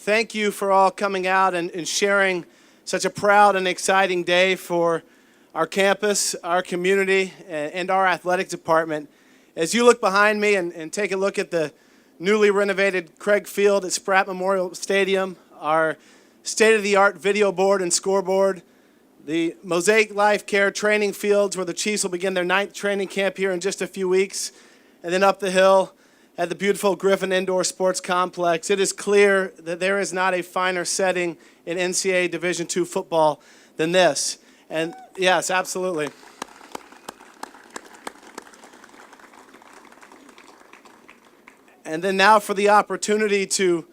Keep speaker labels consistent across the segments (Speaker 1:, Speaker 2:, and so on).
Speaker 1: thank you for all coming out and sharing such a proud and exciting day for our campus, our community, and our athletic department. As you look behind me and take a look at the newly renovated Craig Field at Spratt Memorial Stadium, our state-of-the-art video board and scoreboard, the Mosaic Life Care training fields where the Chiefs will begin their 9th training camp here in just a few weeks, and then up the hill at the beautiful Griffin Indoor Sports Complex, it is clear that there is not a finer setting in NCAA Division II football than this. And yes, absolutely. And then now for the opportunity to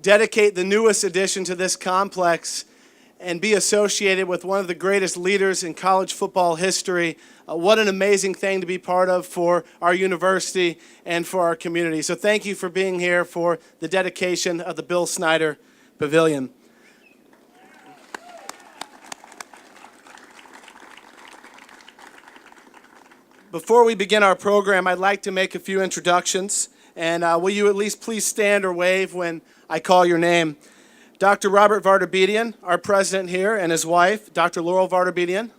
Speaker 1: dedicate the newest addition to this complex and be associated with one of the greatest leaders in college football history. What an amazing thing to be part of for our university and for our community. So thank you for being here for the dedication of the Bill Snyder Pavilion. Before we begin our program, I'd like to make a few introductions. And will you at least please stand or wave when I call your name? Dr. Robert Vartabedian, our president here, and his wife, Dr. Laurel Vartabedian.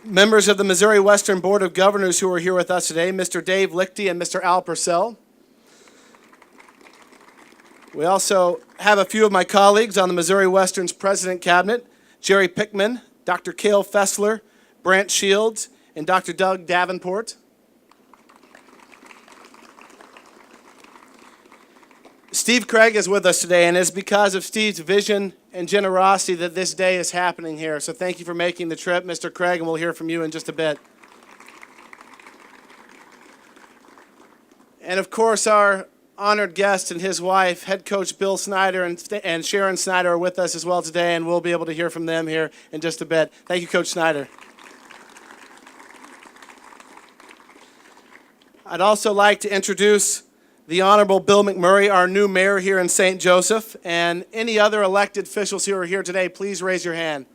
Speaker 1: Members of the Missouri Western Board of Governors who are here with us today, Mr. Dave Lichty and Mr. Al Purcell. We also have a few of my colleagues on the Missouri Western's President Cabinet, Jerry Pickman, Dr. Cale Fessler, Brant Shields, and Dr. Doug Davenport. Steve Craig is with us today, and it's because of Steve's vision and generosity that this day is happening here. So thank you for making the trip, Mr. Craig, and we'll hear from you in just a bit. And of course, our honored guest and his wife, head coach Bill Snyder and Sharon Snyder are with us as well today, and we'll be able to hear from them here in just a bit. Thank you, Coach Snyder. I'd also like to introduce the Honorable Bill McMurray, our new mayor here in St. Joseph, and any other elected officials who are here today, please raise your hand.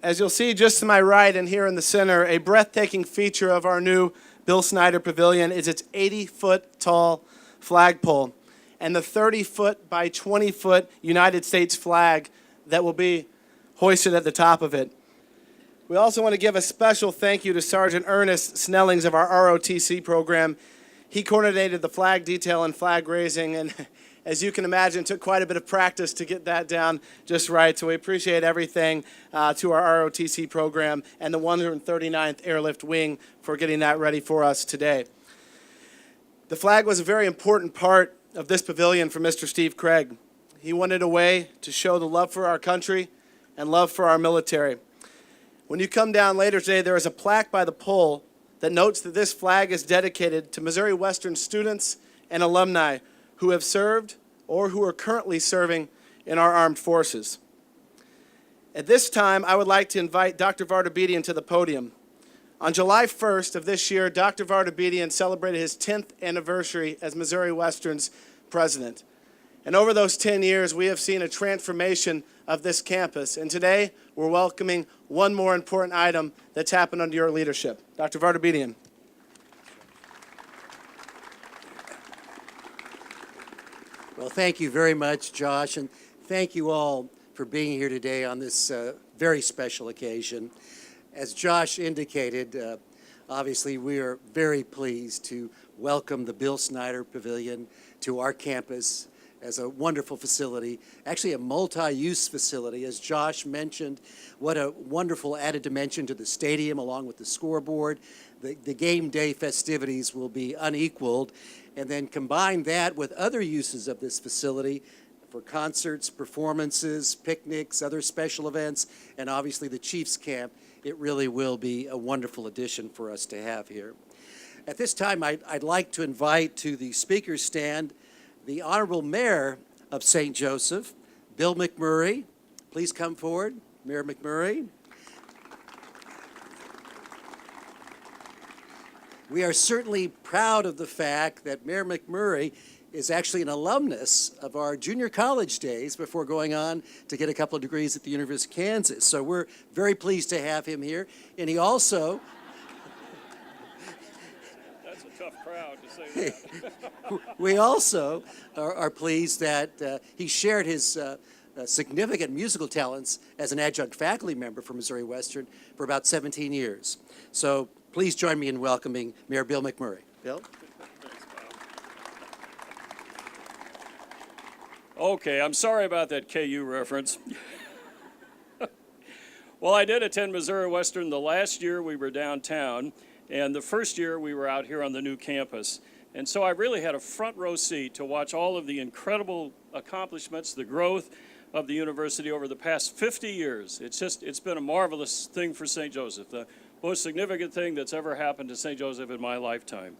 Speaker 1: As you'll see just to my right and here in the center, a breathtaking feature of our new Bill Snyder Pavilion is its 80-foot tall flagpole and the 30-foot by 20-foot United States flag that will be hoisted at the top of it. We also want to give a special thank you to Sergeant Ernest Snellings of our ROTC program. He coordinated the flag detail and flag raising, and as you can imagine, took quite a bit of practice to get that down just right. So we appreciate everything to our ROTC program and the 139th Airlift Wing for getting that ready for us today. The flag was a very important part of this pavilion for Mr. Steve Craig. He wanted a way to show the love for our country and love for our military. When you come down later today, there is a plaque by the pole that notes that this flag is dedicated to Missouri Western students and alumni who have served or who are currently serving in our armed forces. At this time, I would like to invite Dr. Vartabedian to the podium. On July 1st of this year, Dr. Vartabedian celebrated his 10th anniversary as Missouri Western's president. And over those 10 years, we have seen a transformation of this campus. And today, we're welcoming one more important item that's happened under your leadership. Dr. Vartabedian.
Speaker 2: Well, thank you very much, Josh, and thank you all for being here today on this very special occasion. As Josh indicated, obviously we are very pleased to welcome the Bill Snyder Pavilion to our campus as a wonderful facility, actually a multi-use facility. As Josh mentioned, what a wonderful added dimension to the stadium along with the scoreboard. The game day festivities will be unequaled. And then combine that with other uses of this facility for concerts, performances, picnics, other special events, and obviously the Chiefs camp. It really will be a wonderful addition for us to have here. At this time, I'd like to invite to the speaker's stand the Honorable Mayor of St. Joseph, Bill McMurray. Please come forward, Mayor McMurray. We are certainly proud of the fact that Mayor McMurray is actually an alumnus of our junior college days before going on to get a couple of degrees at the University of Kansas. So we're very pleased to have him here. And he also
Speaker 3: tough crowd to say that.
Speaker 2: We also are pleased that he shared his significant musical talents as an adjunct faculty member for Missouri Western for about 17 years. So please join me in welcoming Mayor Bill McMurray. Bill?
Speaker 3: Thanks, Bob. Okay, I'm sorry about that KU reference. Well, I did attend Missouri Western the last year we were downtown, and the first year we were out here on the new campus. And so I really had a front row seat to watch all of the incredible accomplishments, the growth of the university over the past 50 years. It's been a marvelous thing for St. Joseph, the most significant thing that's ever happened to St. Joseph in my lifetime.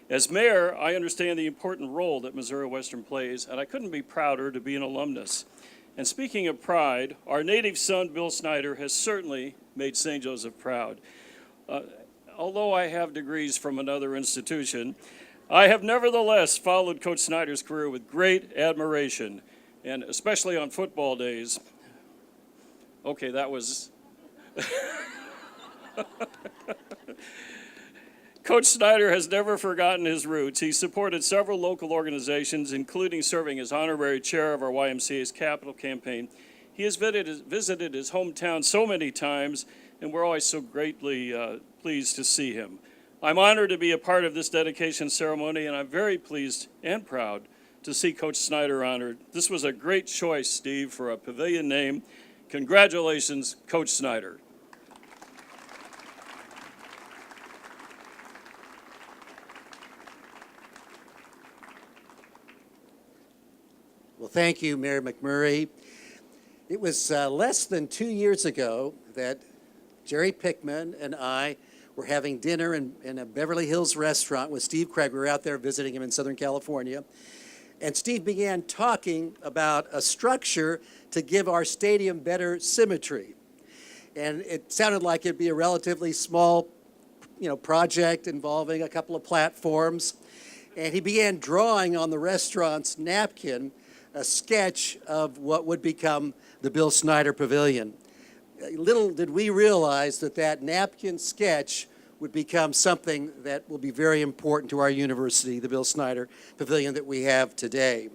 Speaker 3: As mayor, I understand the important role that Missouri Western plays, and I couldn't be prouder to be an alumnus. And speaking of pride, our native son, Bill Snyder, has certainly made St. Joseph proud. Although I have degrees from another institution, I have nevertheless followed Coach Snyder's career with great admiration, and especially on football days. Okay, that was... Coach Snyder has never forgotten his roots. He supported several local organizations, including serving as honorary chair of our YMCA's capital campaign. He has visited his hometown so many times, and we're always so greatly pleased to see him. I'm honored to be a part of this dedication ceremony, and I'm very pleased and proud to see Coach Snyder honored. This was a great choice, Steve, for a Pavilion name. Congratulations, Coach Snyder.
Speaker 2: Well, thank you, Mayor McMurray. It was less than 2 years ago that Jerry Pickman and I were having dinner in a Beverly Hills restaurant with Steve Craig. We were out there visiting him in Southern California. And Steve began talking about a structure to give our stadium better symmetry. And it sounded like it'd be a relatively small, project involving a couple of platforms. And he began drawing on the restaurant's napkin a sketch of what would become the Bill Snyder Pavilion. Little did we realize that that napkin sketch would become something that will be very important to our university, the Bill Snyder Pavilion that we have today.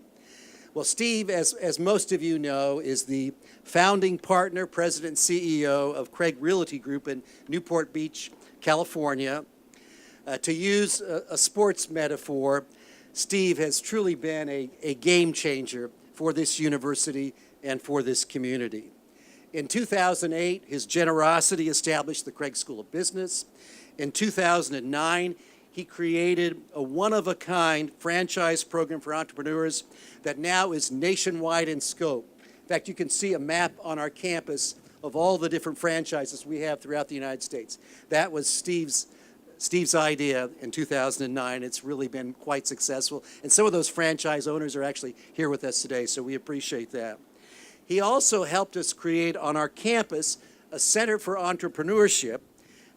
Speaker 2: Well, Steve, as most of you know, is the founding partner, president, and CEO of Craig Realty Group in Newport Beach, California. To use a sports metaphor, Steve has truly been a game changer for this university and for this community. In 2008, his generosity established the Craig School of Business. In 2009, he created a one-of-a-kind franchise program for entrepreneurs that now is nationwide in scope. In fact, you can see a map on our campus of all the different franchises we have throughout the United States. That was Steve's idea in 2009. It's really been quite successful. And some of those franchise owners are actually here with us today, so we appreciate that. He also helped us create on our campus a Center for Entrepreneurship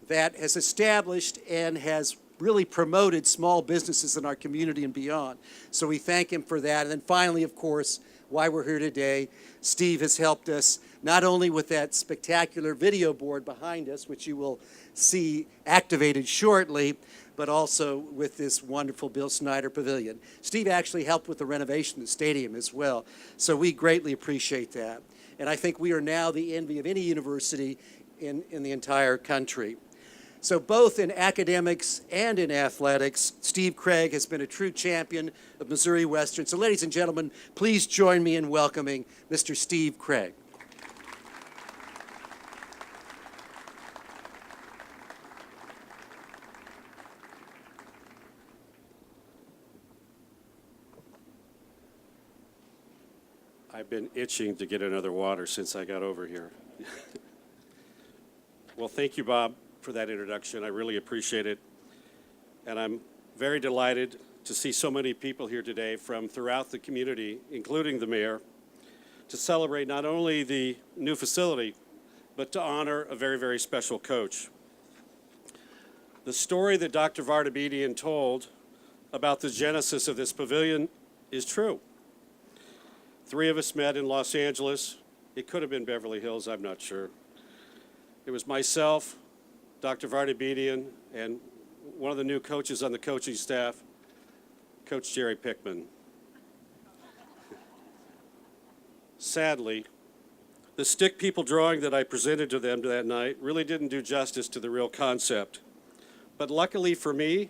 Speaker 2: that has established and has really promoted small businesses in our community and beyond. So we thank him for that. And then finally, of course, why we're here today, Steve has helped us not only with that spectacular video board behind us, which you will see activated shortly, but also with this wonderful Bill Snyder Pavilion. Steve actually helped with the renovation of the stadium as well, so we greatly appreciate that. And I think we are now the envy of any university in the entire country. So both in academics and in athletics, Steve Craig has been a true champion of Missouri Western. So ladies and gentlemen, please join me in welcoming Mr. Steve Craig.
Speaker 4: I've been itching to get another water since I got over here. Well, thank you, Bob, for that introduction. I really appreciate it. And I'm very delighted to see so many people here today from throughout the community, including the mayor, to celebrate not only the new facility, but to honor a very, very special coach. The story that Dr. Vardabedian told about the genesis of this pavilion is true. 3 of us met in Los Angeles. It could have been Beverly Hills, I'm not sure. It was myself, Dr. Vardabedian, and one of the new coaches on the coaching staff, Coach Jerry Pickman. Sadly, the stick people drawing that I presented to them that night really didn't do justice to the real concept. But luckily for me,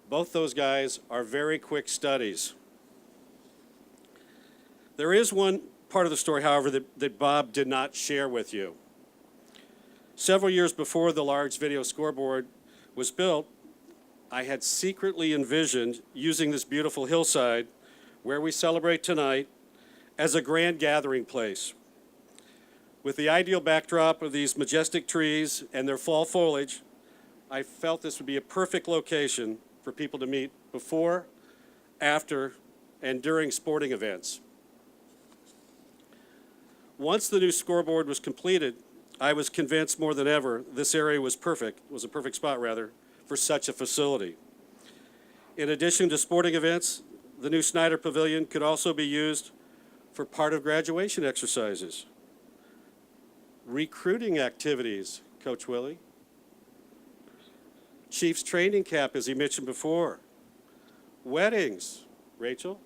Speaker 4: both those guys are very quick studies. There is one part of the story, however, that Bob did not share with you. Several years before the large video scoreboard was built, I had secretly envisioned using this beautiful hillside where we celebrate tonight as a grand gathering place. With the ideal backdrop of these majestic trees and their fall foliage, I felt this would be a perfect location for people to meet before, after, and during sporting events. Once the new scoreboard was completed, I was convinced more than ever this area was a perfect spot for such a facility. In addition to sporting events, the new Snyder Pavilion could also be used for part of graduation exercises, recruiting activities, Coach Willie, Chiefs training camp, as he mentioned before, weddings, Rachel,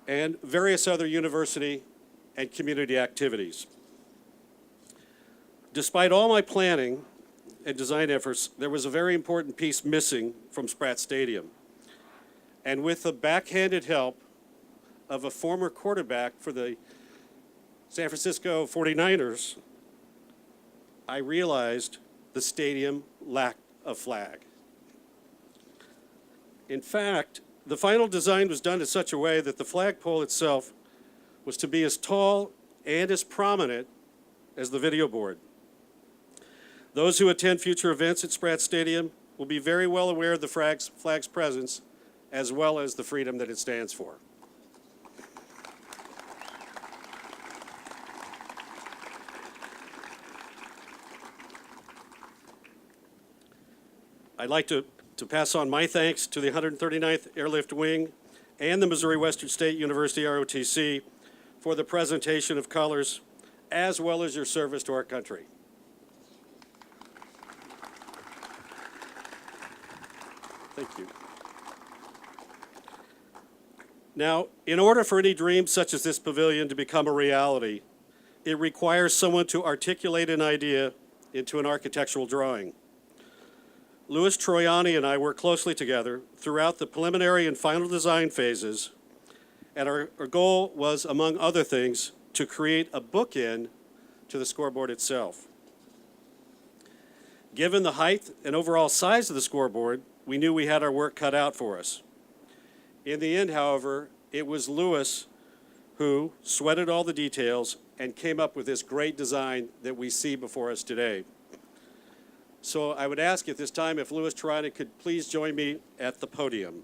Speaker 4: and various other university and community activities. Despite all my planning and design efforts, there was a very important piece missing from Spratt Stadium. And with the backhanded help of a former quarterback for the San Francisco 49ers, I realized the stadium lacked a flag. In fact, the final design was done in such a way that the flagpole itself was to be as tall and as prominent as the video board. Those who attend future events at Spratt Stadium will be very well aware of the flag's presence, as well as the freedom that it stands for. I'd like to pass on my thanks to the 139th Airlift Wing and the Missouri Western State University ROTC for the presentation of colors, as well as your service to our country. Thank you. Now, in order for any dream such as this pavilion to become a reality, it requires someone to articulate an idea into an architectural drawing. Louis Troiani and I worked closely together throughout the preliminary and final design phases, and our goal was, among other things, to create a bookend to the scoreboard itself. Given the height and overall size of the scoreboard, we knew we had our work cut out for us. In the end, however, it was Louis who sweated all the details and came up with this great design that we see before us today. So I would ask at this time if Louis Troiani could please join me at the podium.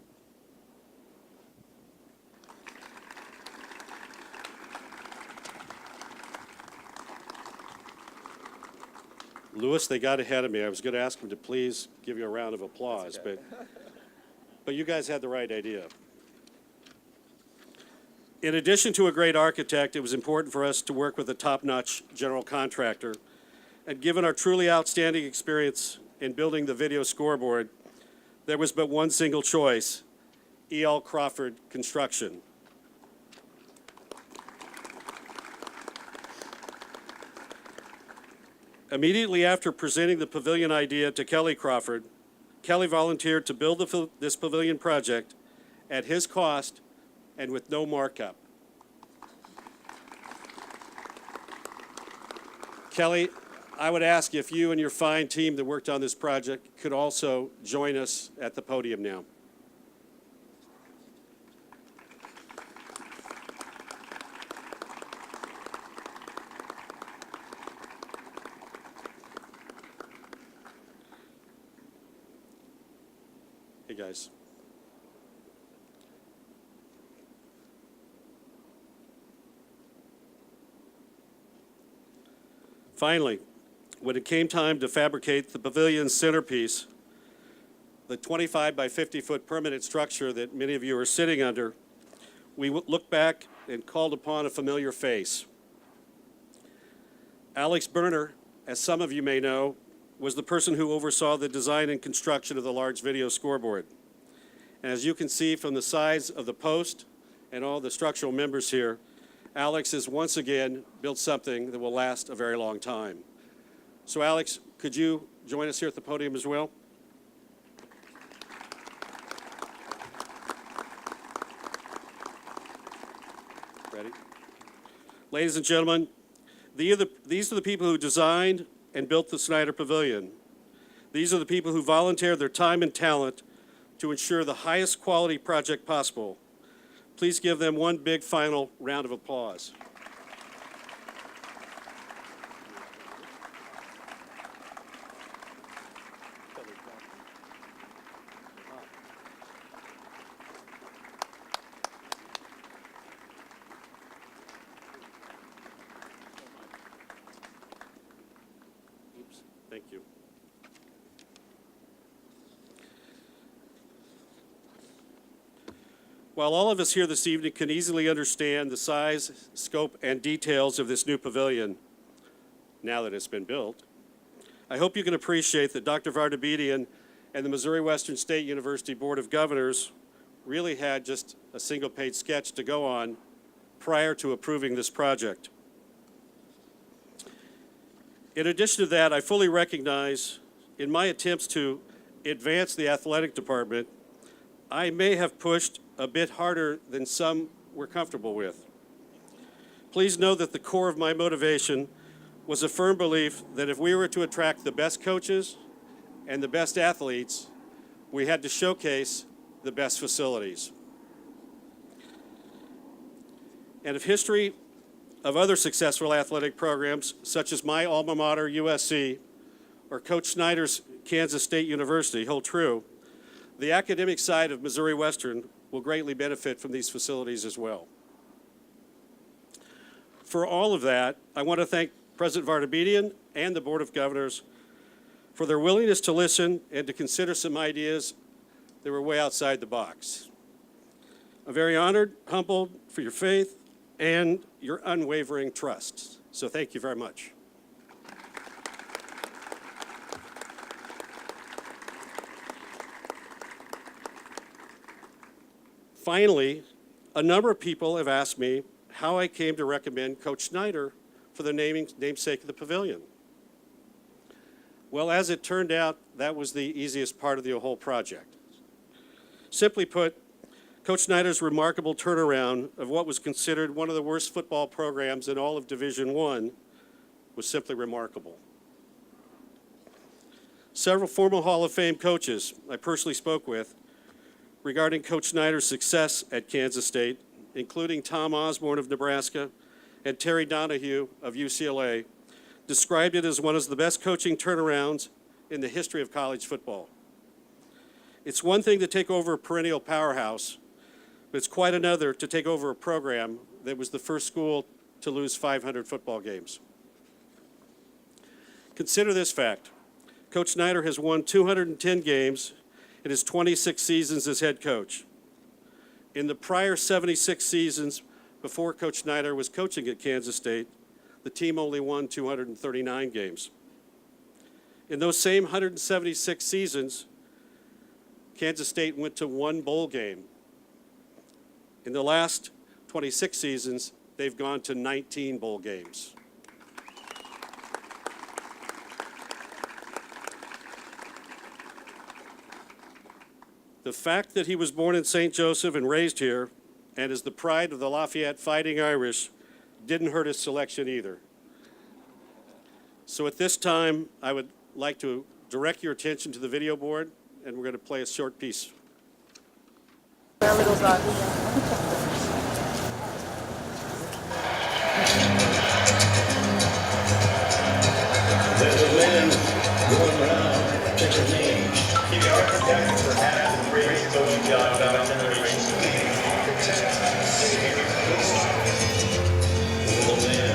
Speaker 4: Louis, they got ahead of me. I was going to ask him to please give you a round of applause, okay. but you guys had the right idea. In addition to a great architect, it was important for us to work with a top-notch general contractor. And given our truly outstanding experience in building the video scoreboard, there was but one single choice, E.L. Crawford Construction. Immediately after presenting the pavilion idea to Kelly Crawford, Kelly volunteered to build this pavilion project at his cost and with no markup. Kelly, I would ask if you and your fine team that worked on this project could also join us at the podium now. Hey, guys. Finally, when it came time to fabricate the Pavilions Centerpiece, the 25 by 50 foot permanent structure that many of you are sitting under, we looked back and called upon a familiar face. Alex Berner, as some of you may know, was the person who oversaw the design and construction of the large video scoreboard. And as you can see from the size of the post and all the structural members here, Alex has once again built something that will last a very long time. So Alex, could you join us here at the podium as well? Ready? Ladies and gentlemen, these are the people who designed and built the Snyder Pavilion. These are the people who volunteered their time and talent to ensure the highest quality project possible. Please give them one big final round of applause. Oops, thank you. While all of us here this evening can easily understand the size, scope, and details of this new pavilion, now that it's been built, I hope you can appreciate that Dr. Vartabedian and the Missouri Western State University Board of Governors really had just a single-page sketch to go on prior to approving this project. In addition to that, I fully recognize in my attempts to advance the athletic department, I may have pushed a bit harder than some were comfortable with. Please know that the core of my motivation was a firm belief that if we were to attract the best coaches and the best athletes, we had to showcase the best facilities. And if history of other successful athletic programs, such as my alma mater, USC, or Coach Snyder's Kansas State University hold true, the academic side of Missouri Western will greatly benefit from these facilities as well. For all of that, I want to thank President Vartabedian and the Board of Governors for their willingness to listen and to consider some ideas that were way outside the box. I'm very honored, humbled for your faith and your unwavering trust. So thank you very much. Finally, a number of people have asked me how I came to recommend Coach Snyder for the namesake of the pavilion. Well, as it turned out, that was the easiest part of the whole project. Simply put, Coach Snyder's remarkable turnaround of what was considered one of the worst football programs in all of Division I was simply remarkable. Several former Hall of Fame coaches I personally spoke with regarding Coach Snyder's success at Kansas State, including Tom Osborne of Nebraska and Terry Donahue of UCLA, described it as one of the best coaching turnarounds in the history of college football. It's one thing to take over a perennial powerhouse, but it's quite another to take over a program that was the first school to lose 500 football games. Consider this fact. Coach Snyder has won 210 games in his 26 seasons as head coach. In the prior 76 seasons before Coach Snyder was coaching at Kansas State, the team only won 239 games. In those same 176 seasons, Kansas State went to one bowl game. In the last 26 seasons, they've gone to 19 bowl games. The fact that he was born in St. Joseph and raised here and is the pride of the Lafayette Fighting Irish didn't hurt his selection either. So at this time, I would like to direct your attention to the video board, and we're going to play a short piece.
Speaker 5: There's a man going around, pick a name. The architect for half the greatest building job out in the race. The man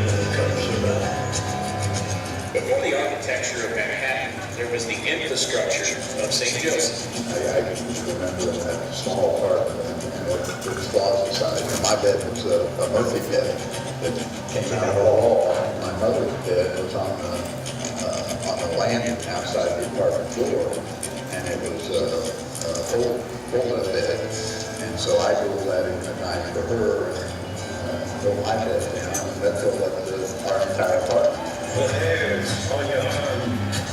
Speaker 5: who comes around. Before the architecture of Manhattan, there was the infrastructure of St. Joseph.
Speaker 6: I just remember that small apartment and the closet side. My bed was a Murphy bed that came out of the wall. My mother's bed was on the landing outside the apartment door, and it was full of bed. And so I drove that in the night for her and drove my bed down, and that filled up our entire apartment.
Speaker 5: The hairs on your arm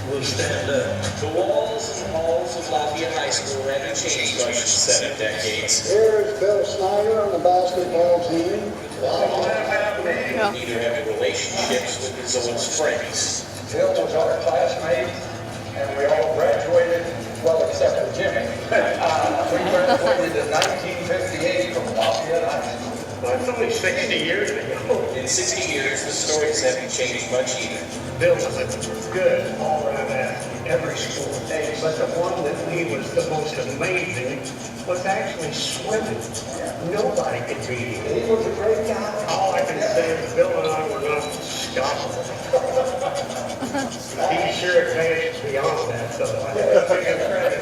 Speaker 5: will stand up. The walls and halls of Lafayette High School haven't changed much in 7 decades.
Speaker 7: Here's Bill Snyder on the basketball team.
Speaker 5: Neither have relationships with his old friends.
Speaker 7: Bill was our classmate, and we all graduated, well, except for Jimmy. We graduated in 1958 from Lafayette High School.
Speaker 8: That's only 60 years ago.
Speaker 5: In 60 years, the stories haven't changed much either.
Speaker 8: Bill was a good all-around athlete, every school. But the one that he was the most amazing was actually swimming. Nobody could beat him.
Speaker 7: He was a great guy.
Speaker 8: All I can say is Bill and I were not stoppable. He sure advanced beyond that, though.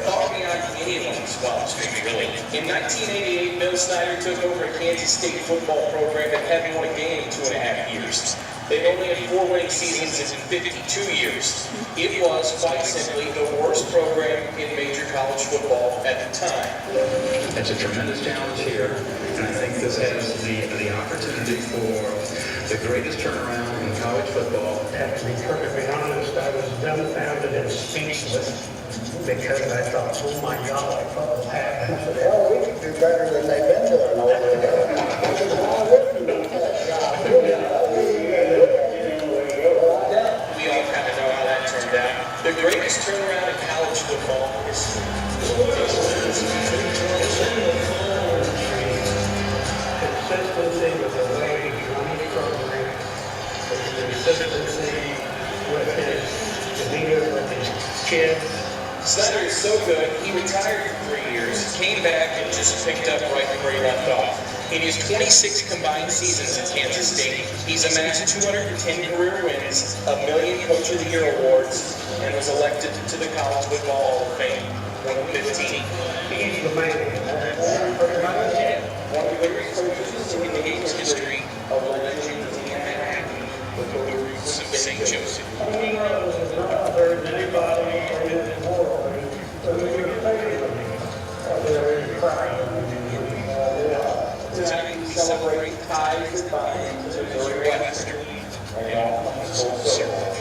Speaker 5: Far beyond anyone's wildest dream, really. In 1988, Bill Snyder took over a Kansas State football program that hadn't won a game in 2.5 years. They'd only had 4 winning seasons in 52 years. It was, quite simply, the worst program in major college football at the time.
Speaker 9: It's a tremendous challenge here, and I think this has the opportunity for the greatest turnaround in college football.
Speaker 8: To be perfectly honest, I was dumbfounded and speechless because I thought, oh my God, I thought we'll have that.
Speaker 7: Hell, we could do better than they've been doing over there.
Speaker 5: We all kind of know how that turned out. The greatest turnaround in college football is
Speaker 8: Consistency with the way he run his program, the consistency with his demeanor, with his kids.
Speaker 5: Snyder is so good, he retired for 3 years, came back, and just picked up right where he left off. In his 26 combined seasons at Kansas State, he's amassed 210 career wins, a million Coach of the Year awards, and was elected to the College Football Hall of Fame, 115.
Speaker 8: He's the man.
Speaker 5: One of the greatest coaches in the game's history of the legend in Manhattan, with the roots of St. Joseph.
Speaker 8: He knows not there is anybody in this world who can play with me. They're in pride.
Speaker 5: Tonight we celebrate ties that bind to Missouri Western and all full circle.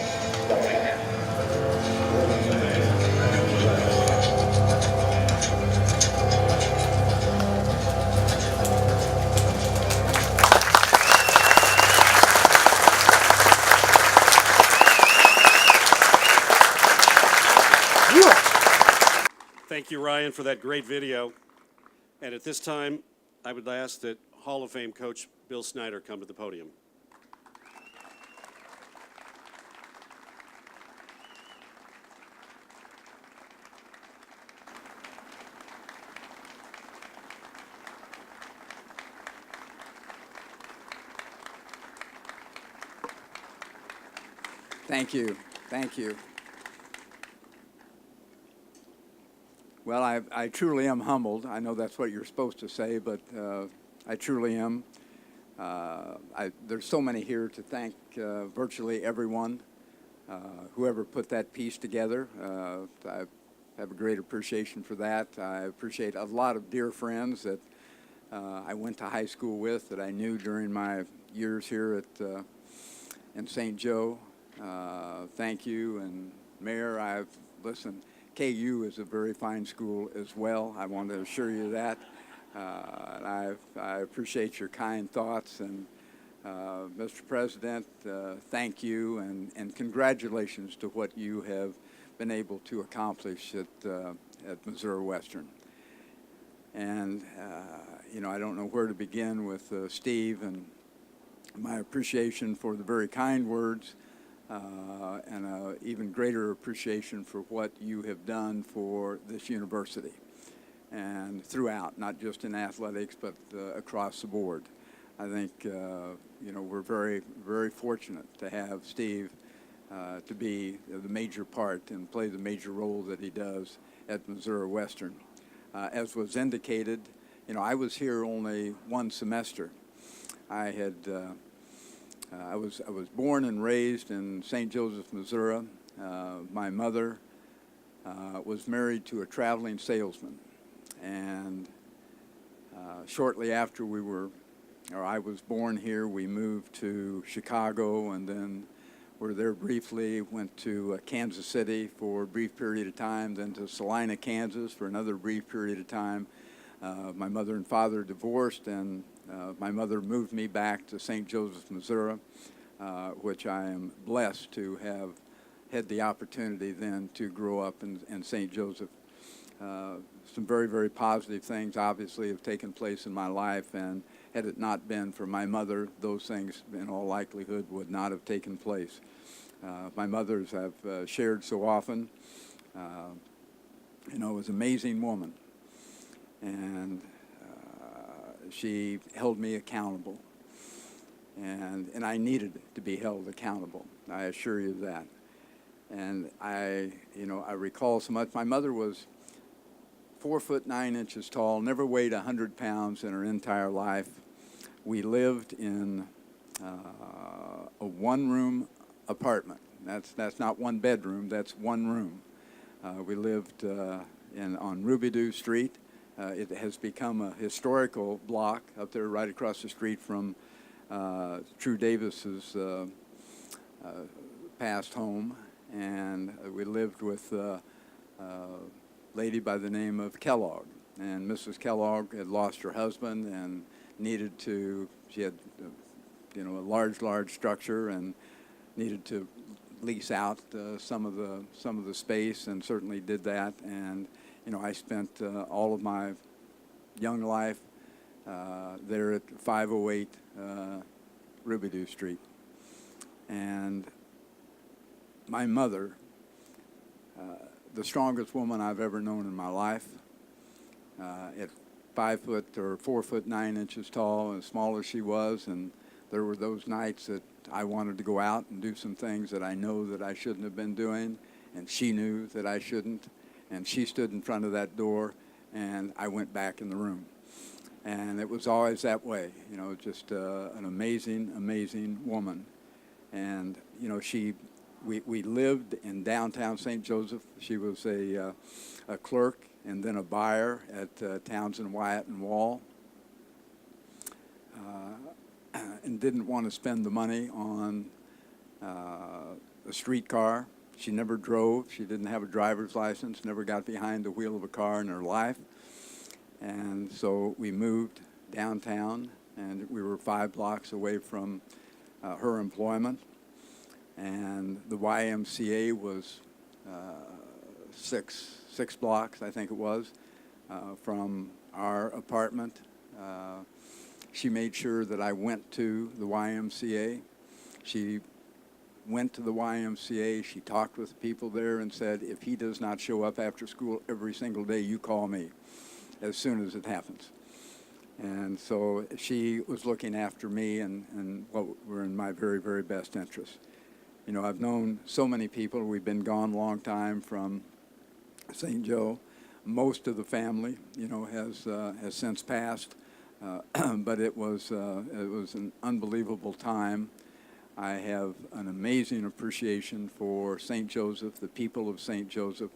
Speaker 4: Thank you, Ryan, for that great video. And at this time, I would ask that Hall of Fame coach Bill Snyder come to the podium.
Speaker 10: Thank you. Thank you. Well, I truly am humbled. I know that's what you're supposed to say, but I truly am. There's so many here to thank virtually everyone, whoever put that piece together. I have a great appreciation for that. I appreciate a lot of dear friends that I went to high school with, that I knew during my years here in St. Joe. Thank you. And Mayor, listen, KU is a very fine school as well. I want to assure you that. I appreciate your kind thoughts. And Mr. President, thank you, and congratulations to what you have been able to accomplish at Missouri Western. And, I don't know where to begin with Steve, and my appreciation for the very kind words, and an even greater appreciation for what you have done for this university and throughout, not just in athletics, but across the board. I think, we're very, very fortunate to have Steve to be the major part and play the major role that he does at Missouri Western. As was indicated, I was here only one semester. I had I was born and raised in St. Joseph, Missouri, My mother was married to a traveling salesman, and shortly after I was born here, we moved to Chicago, and then were there briefly, went to Kansas City for a brief period of time, then to Salina, Kansas for another brief period of time. My mother and father divorced, and my mother moved me back to St. Joseph, Missouri, which I am blessed to have had the opportunity then to grow up in St. Joseph. Some very, very positive things obviously have taken place in my life, and had it not been for my mother, those things in all likelihood would not have taken place. My mother's I've shared so often, was an amazing woman, and she held me accountable, and I needed to be held accountable. I assure you that. And I recall so much. My mother was 4'9" tall, never weighed 100 pounds in her entire life. We lived in a one-room apartment. That's not one bedroom. That's one room. We lived on Rubidoux Street. It has become a historical block up there, right across the street from True Davis's past home, and we lived with a lady by the name of Kellogg. And Mrs. Kellogg had lost her husband and she had a large structure and needed to lease out some of the space, and certainly did that. And I spent all of my young life there at 508 Rubidoux Street. And my mother, the strongest woman I've ever known in my life, at 4'9" tall, as small as she was, and there were those nights that I wanted to go out and do some things that I know that I shouldn't have been doing, and she knew that I shouldn't, and she stood in front of that door, and I went back in the room. And it was always that way, just an amazing woman. And, we lived in downtown St. Joseph. She was a clerk and then a buyer at Townsend, Wyatt, and Wall, and didn't want to spend the money on a streetcar. She never drove. She didn't have a driver's license, never got behind the wheel of a car in her life. And so we moved downtown, and we were 5 blocks away from her employment. And the YMCA was six blocks, I think it was, from our apartment. She made sure that I went to the YMCA. She went to the YMCA. She talked with people there and said, if he does not show up after school every single day, you call me as soon as it happens. And so she was looking after me and what were in my very, very best interest. I've known so many people. We've been gone a long time from St. Joe. Most of the family, has since passed, but it was an unbelievable time. I have an amazing appreciation for St. Joseph, the people of St. Joseph,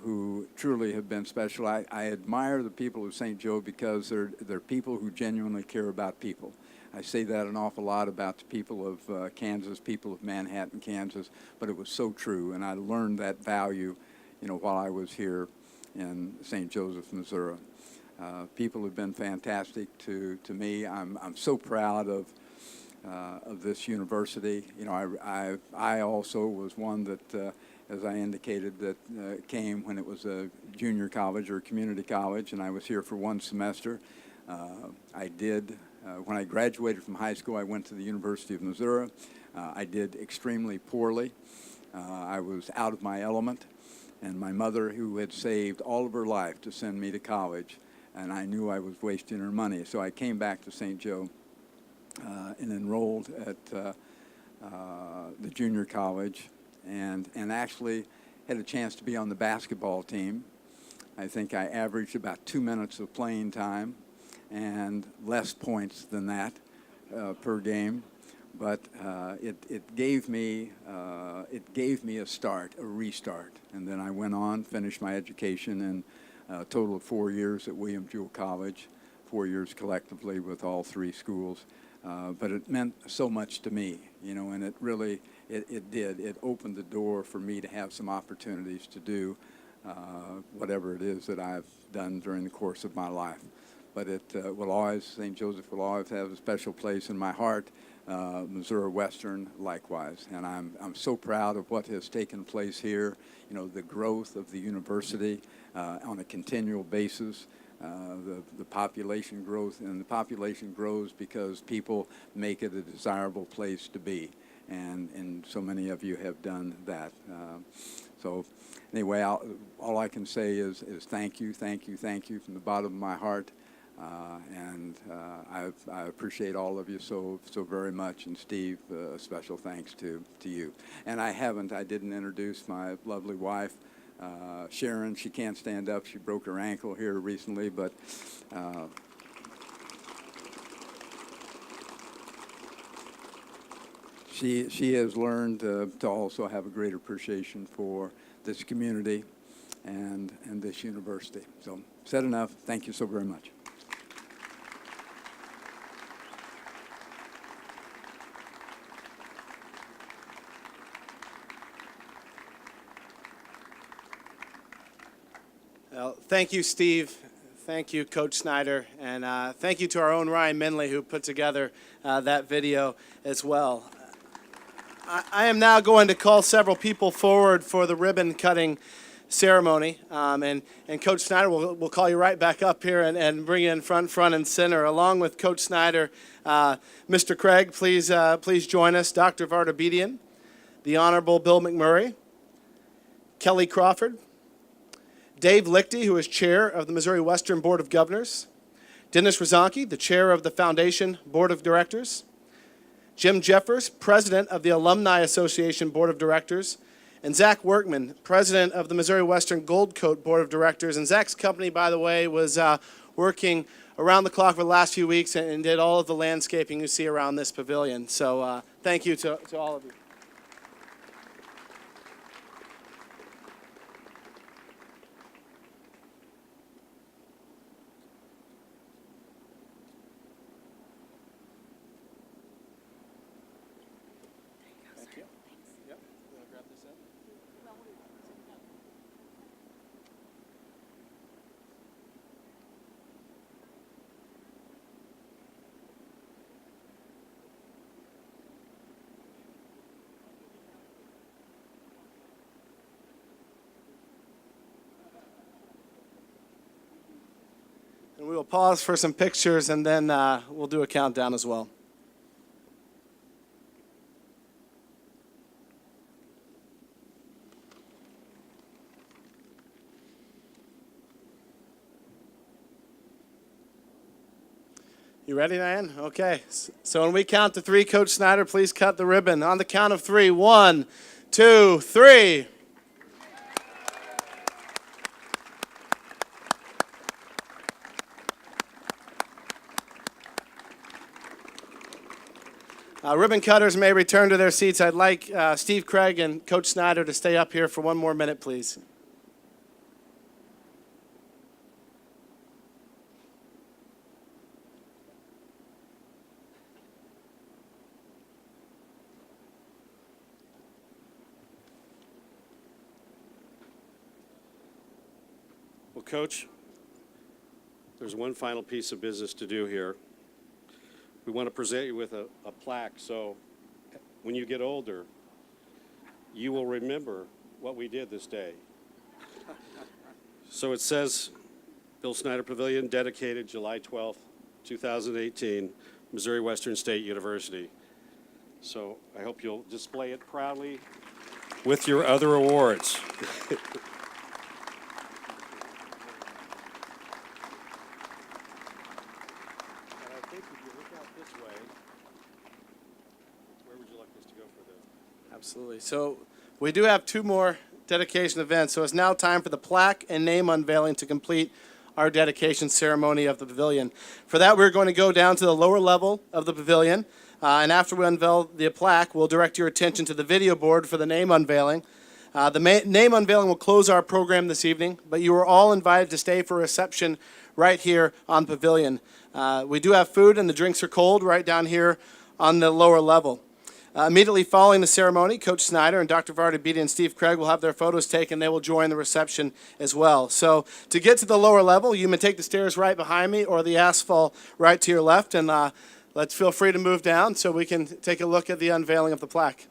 Speaker 10: who truly have been special. I admire the people of St. Joe because they're people who genuinely care about people. I say that an awful lot about the people of Kansas, people of Manhattan, Kansas, but it was so true, and I learned that value, while I was here in St. Joseph, Missouri. People have been fantastic to me. I'm so proud of this university. I also was one that, as I indicated, that came when it was a junior college or community college, and I was here for one semester. When I graduated from high school, I went to the University of Missouri. I did extremely poorly. I was out of my element, and my mother, who had saved all of her life to send me to college, and I knew I was wasting her money. So I came back to St. Joe and enrolled at the junior college, and actually had a chance to be on the basketball team. I think I averaged about 2 minutes of playing time and less points than that per game. but it gave me a start, a restart. And then I went on, finished my education in a total of 4 years at William Jewell College, 4 years collectively with all three schools. But it meant so much to me, you know, and it really, it did. It opened the door for me to have some opportunities to do whatever it is that I've done during the course of my life. But it will always, St. Joseph will always have a special place in my heart. Missouri Western likewise, and I'm so proud of what has taken place here. You know, the growth of the university on a continual basis. The population growth, and the population grows because people make it a desirable place to be, and so many of you have done that. So anyway, all I can say is thank you, thank you, thank you from the bottom of my heart. I appreciate all of you so very much, and Steve, special thanks to you. And I didn't introduce my lovely wife, Sharon. She can't stand up. She broke her ankle here recently, but she has learned to also have a great appreciation for this community and this university. So, said enough. Thank you so very much.
Speaker 1: Well, thank you, Steve. Thank you, Coach Snyder. And thank you to our own Ryan Minley, who put together that video as well. I am now going to call several people forward for the ribbon cutting ceremony. And Coach Snyder, we'll call you right back up here and bring you in front and center. Along with Coach Snyder, Mr. Craig, please join us. Dr. Vartabedian, the Honorable Bill McMurray, Kelly Crawford, Dave Lichty, who is chair of the Missouri Western Board of Governors, Dennis Rozanki, the chair of the Foundation Board of Directors, Jim Jeffers, president of the Alumni Association Board of Directors, and Zach Workman, president of the Missouri Western Gold Coat Board of Directors. And Zach's company, by the way, was working around the clock for the last few weeks and did all of the landscaping you see around this pavilion. So thank you to all of you. And we will pause for some pictures, and then we'll do a countdown as well. You ready, Diane? Okay. So when we count to three, Coach Snyder, please cut the ribbon. On the count of three. 1, 2, 3. Ribbon cutters may return to their seats. I'd like Steve Craig and Coach Snyder to stay up here for one more minute, please.
Speaker 4: Well, Coach, there's one final piece of business to do here. We want to present you with a plaque, so when you get older, you will remember what we did this day. So it says, Bill Snyder Pavilion, dedicated July 12th, 2018, Missouri Western State University. So I hope you'll display it proudly with your other awards.
Speaker 1: Absolutely. So we do have two more dedication events. So it's now time for the plaque and name unveiling to complete our dedication ceremony of the pavilion. For that, we're going to go down to the lower level of the pavilion. And after we unveil the plaque, we'll direct your attention to the video board for the name unveiling. The name unveiling will close our program this evening, but you are all invited to stay for a reception right here on Pavilion. We do have food, and the drinks are cold right down here on the lower level. Immediately following the ceremony, Coach Snyder and Dr. Vardabedi and Steve Craig will have their photos taken. They will join the reception as well. So to get to the lower level, you may take the stairs right behind me or the asphalt right to your left, and let's feel free to move down so we can take a look at the unveiling of the plaque.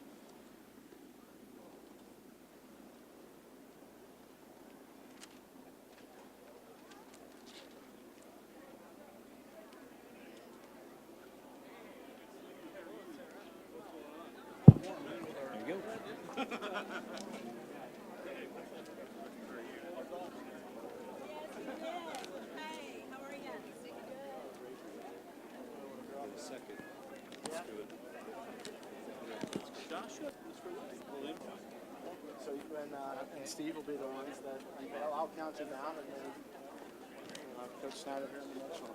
Speaker 1: So you and Steve will be the ones that unveil. I'll count you down, and then Coach Snyder here in the next one.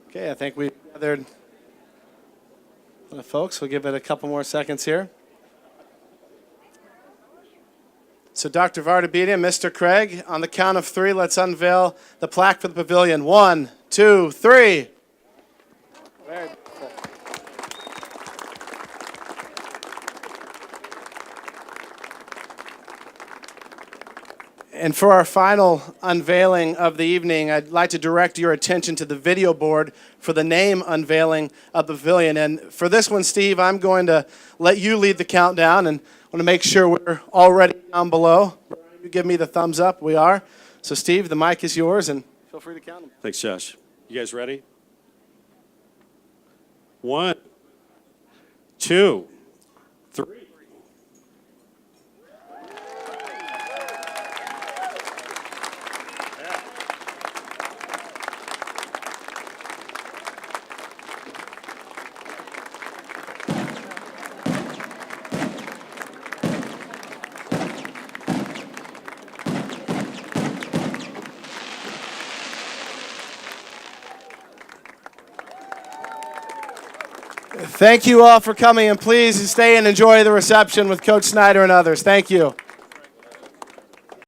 Speaker 1: Okay, I think we've gathered a lot of folks. We'll give it a couple more seconds here. So Dr. Vardabedi and Mr. Craig, on the count of three, let's unveil the plaque for the pavilion. 1, 2, 3. Very beautiful. And for our final unveiling of the evening, I'd like to direct your attention to the video board for the name unveiling of the pavilion. And for this one, Steve, I'm going to let you lead the countdown, and I want to make sure we're all ready down below. You give me the thumbs up. We are. So, Steve, the mic is yours, and feel free to count them.
Speaker 4: Thanks, Josh. You guys ready? 1, 2, 3.
Speaker 1: Thank you all for coming, and please stay and enjoy the reception with Coach Snyder and others. Thank you.